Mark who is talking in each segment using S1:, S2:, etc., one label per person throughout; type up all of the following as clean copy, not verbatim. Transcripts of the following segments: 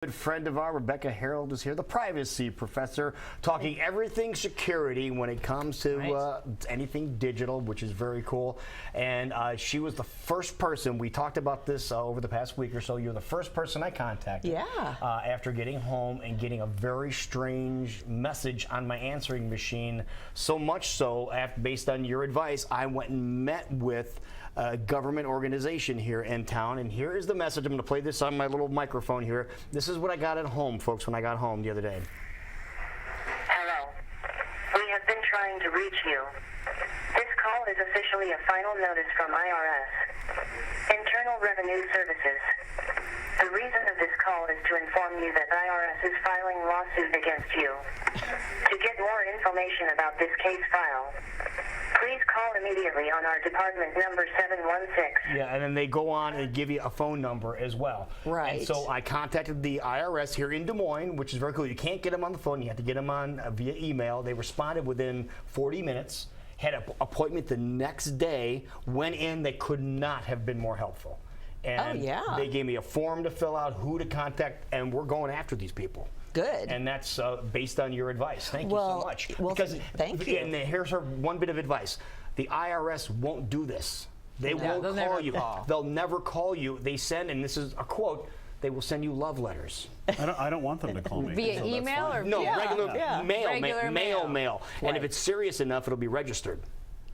S1: Good friend of ours, Rebecca Harold, is here, the privacy professor, talking everything security when it comes to anything digital, which is very cool. And she was the first person, we talked about this over the past week or so, you're the first person I contacted after getting home and getting a very strange message on my answering machine. So much so, based on your advice, I went and met with a government organization here in town, and here is the message. I'm going to play this on my little microphone here. This is what I got at home, folks, when I got home the other day.
S2: Hello. We have been trying to reach you. This call is officially a final notice from IRS, Internal Revenue Services. The reason of this call is to inform you that IRS is filing lawsuit against you. To get more information about this case file, please call immediately on our department number 716.
S1: Yeah, and then they go on and give you a phone number as well. Right. And so I contacted the IRS here in Des Moines, which is very cool. You can't get them on the phone. You have to get them on via email. They responded within 40 minutes, had an appointment the next day, went in. They could not have been more helpful. And they gave me a form to fill out, who to contact, and we're going after these people.
S3: Good.
S1: And that's based on your advice. Thank you so much.
S3: Well, thank you.
S1: And here's her one bit of advice. The IRS won't do this. They won't call you. They'll never call you. They send, and this is a quote, they will send you love letters.
S4: I don't want them to call me.
S3: Via email or
S1: regular mail.
S3: Right.
S1: And if it's serious enough, it'll be registered.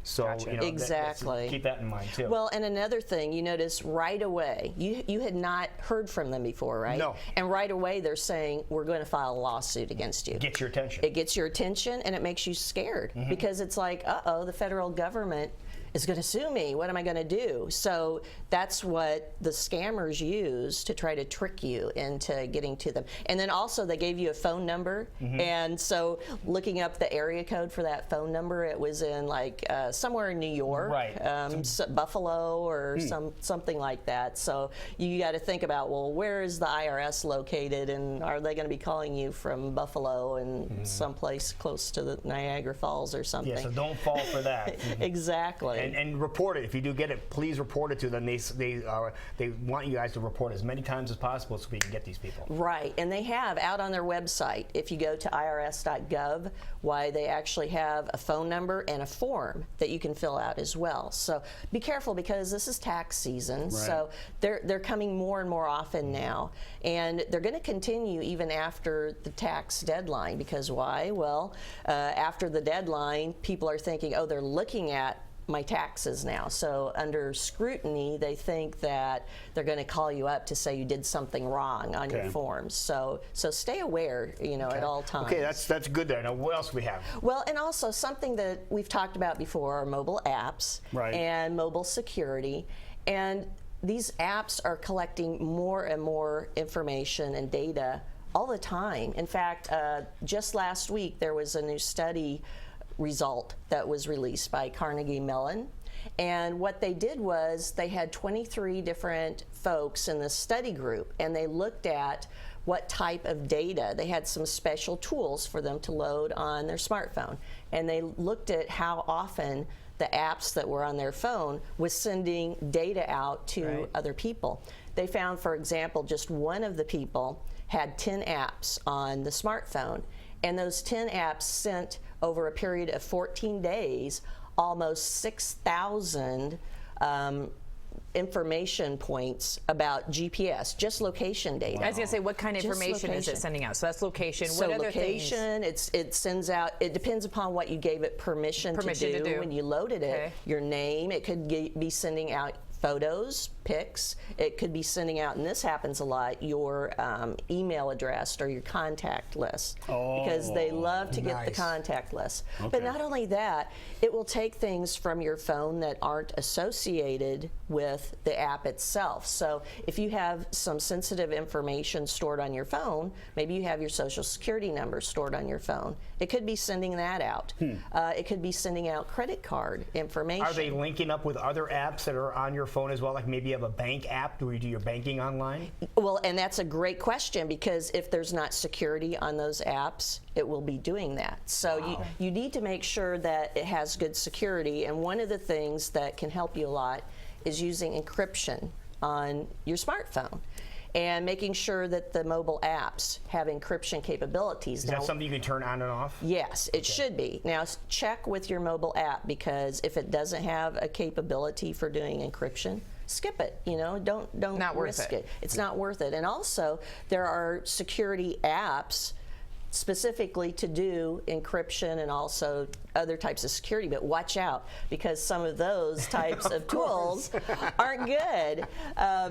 S1: So
S3: exactly.
S1: Keep that in mind too.
S3: Well, and another thing, you notice right away, you had not heard from them before, right?
S1: No.
S3: And right away they're saying, we're going to file a lawsuit against you.
S1: Gets your attention.
S3: It gets your attention, and it makes you scared because it's like, uh-oh, the federal government is going to sue me. What am I going to do? So that's what the scammers use to try to trick you into getting to them. And then also they gave you a phone number, and so looking up the area code for that phone number, it was in like somewhere in New York, Buffalo or something like that. So you got to think about, well, where is the IRS located, and are they going to be calling you from Buffalo and someplace close to the Niagara Falls or something?
S1: Yeah, so don't fall for that.
S3: Exactly.
S1: And report it. If you do get it, please report it to them. They want you guys to report as many times as possible so we can get these people. Right.
S3: And they have out on their website, if you go to irs.gov, why they actually have a phone number and a form that you can fill out as well. So be careful, because this is tax season. So they're coming more and more often now. And they're going to continue even after the tax deadline, because why? Well, after the deadline, people are thinking, oh, they're looking at my taxes now. So under scrutiny, they think that they're going to call you up to say you did something wrong on your forms. So stay aware, at all times.
S1: Okay, that's good there. Now, what else do we have?
S3: Well, and also something that we've talked about before are mobile apps and mobile security. And these apps are collecting more and more information and data all the time. In fact, just last week, there was a new study result that was released by Carnegie Mellon, and what they did was they had 23 different folks in this study group, and they looked at what type of data. They had some special tools for them to load on their smartphone, and they looked at how often the apps that were on their phone was sending data out to other people. They found, for example, just one of the people had 10 apps on the smartphone, and those 10 apps sent over a period of 14 days almost 6,000 information points about GPS, just location data.
S5: I was going to say, what kind of information is it sending out? So that's location.
S3: So
S5: what other
S3: location,
S5: things?
S3: it sends out, it depends upon what you gave it permission to do when you loaded it. Your name, it could be sending out photos, pics. It could be sending out, and this happens a lot, your email address or your contact list, because they love to get the contact list. But not only that, it will take things from your phone that aren't associated with the app itself. So if you have some sensitive information stored on your phone, maybe you have your social security number stored on your phone, it could be sending that out. It could be sending out credit card information.
S1: Are they linking up with other apps that are on your phone as well? Like maybe you have a bank app where you do your banking online?
S3: Well, and that's a great question, because if there's not security on those apps, it will be doing that. So you need to make sure that it has good security, and one of the things that can help you a lot is using encryption on your smartphone. and making sure that the mobile apps have encryption capabilities.
S1: Is that something you can turn on and off?
S3: Yes, it should be. Now check with your mobile app, because if it doesn't have a capability for doing encryption, skip it. You know, don't risk it. It's not worth it. And also, there are security apps specifically to do encryption and also other types of security, but watch out, because some of those types of tools aren't good.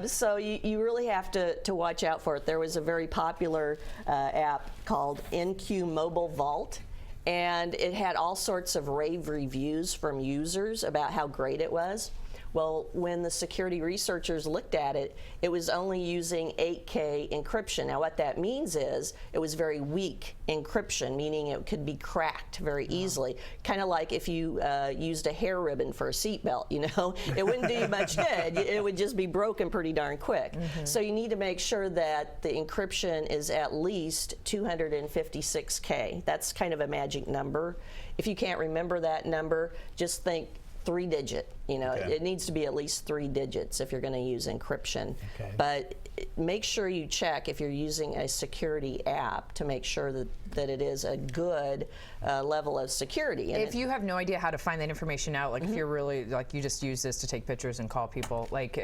S3: So you really have to watch out for it. There was a very popular app called NQ Mobile Vault, and it had all sorts of rave reviews from users about how great it was. Well, when the security researchers looked at it, it was only using 8K encryption. Now, what that means is it was very weak encryption, meaning it could be cracked very easily. Kind of like if you used a hair ribbon for a seatbelt, you know? It wouldn't do you much good. It would just be broken pretty darn quick. So you need to make sure that the encryption is at least 256K. That's kind of a magic number. If you can't remember that number, just think 3-digit. You know, it needs to be at least 3 digits if you're going to use encryption. But make sure you check if you're using a security app to make sure that it is a good level of security. And
S5: if you have no idea how to find that information out, like if you're really, like you just use this to take pictures and call people, like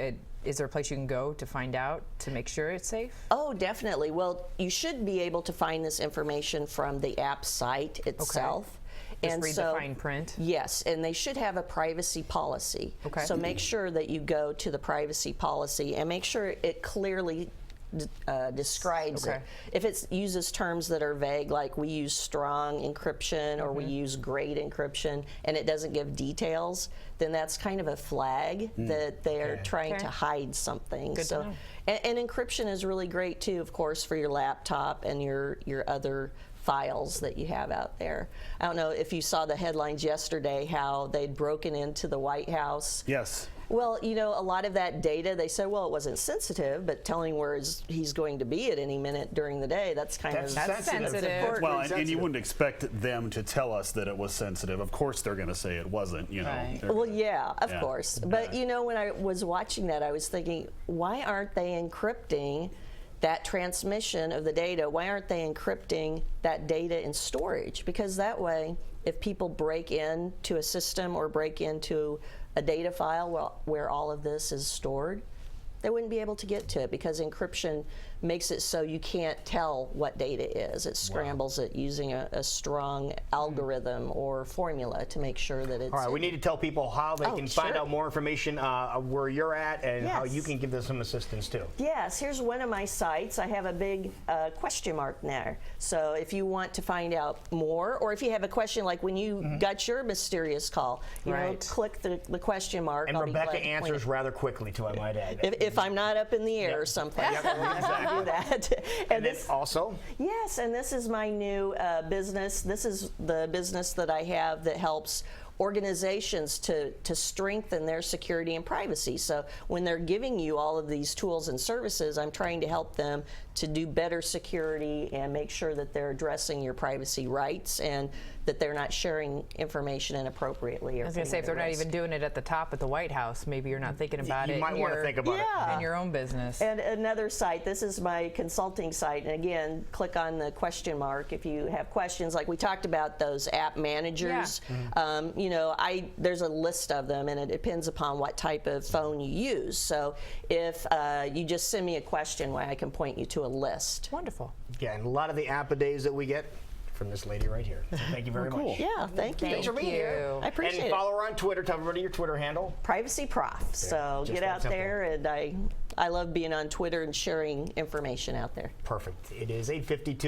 S5: is there a place you can go to find out to make sure it's safe?
S3: Oh, definitely. Well, you should be able to find this information from the app site itself.
S5: Just read the fine print?
S3: Yes, and they should have a privacy policy. So make sure that you go to the privacy policy and make sure it clearly describes it. If it uses terms that are vague, like we use strong encryption or we use great encryption, and it doesn't give details, then that's kind of a flag that they're trying to hide something.
S5: Good to know.
S3: And encryption is really great too, of course, for your laptop and your other files that you have out there. I don't know if you saw the headlines yesterday, how they'd broken into the White House.
S4: Yes.
S3: Well, you know, a lot of that data, they said, well, it wasn't sensitive, but telling where he's going to be at any minute during the day, that's kind of
S5: sensitive.
S4: Well, and you wouldn't expect them to tell us that it was sensitive. Of course they're going to say it wasn't, you know.
S3: Well, yeah, of course. But, you know, when I was watching that, I was thinking, why aren't they encrypting that transmission of the data? Why aren't they encrypting that data in storage? Because that way, if people break into a system or break into a data file where all of this is stored, they wouldn't be able to get to it, because encryption makes it so you can't tell what data is. It scrambles it using a strong algorithm or formula to make sure that it's...
S1: All right, we need to tell people how they can find out more information where you're at and how you can give them some assistance too.
S3: Yes, here's one of my sites. I have a big question mark there. So if you want to find out more, or if you have a question like when you got your mysterious call, you know, click the question mark.
S1: And Rebecca answers rather quickly too, I might add.
S3: If I'm not up in the air or something. I do that.
S1: And this also?
S3: Yes, and this is my new business. This is the business that I have that helps organizations to strengthen their security and privacy. So when they're giving you all of these tools and services, I'm trying to help them to do better security and make sure that they're addressing your privacy rights and that they're not sharing information inappropriately.
S5: I was going to say, if they're not even doing it at the top at the White House, maybe you're not thinking about it.
S1: You might want to think about it
S5: in your own business.
S3: And another site, this is my consulting site, and again, click on the question mark if you have questions. Like we talked about those app managers. You know, there's a list of them, and it depends upon what type of phone you use. So if you just send me a question, I can point you to a list.
S5: Wonderful.
S1: Yeah, and a lot of the app-a-days that we get from this lady right here. So thank you very much.
S3: Yeah, thank you.
S5: Thanks for being here.
S3: I appreciate it.
S1: And follow her on Twitter. Tell everybody your Twitter handle.
S3: Privacy Prof. So get out there, and I love being on Twitter and sharing information out there.
S1: Perfect. It is 8:52.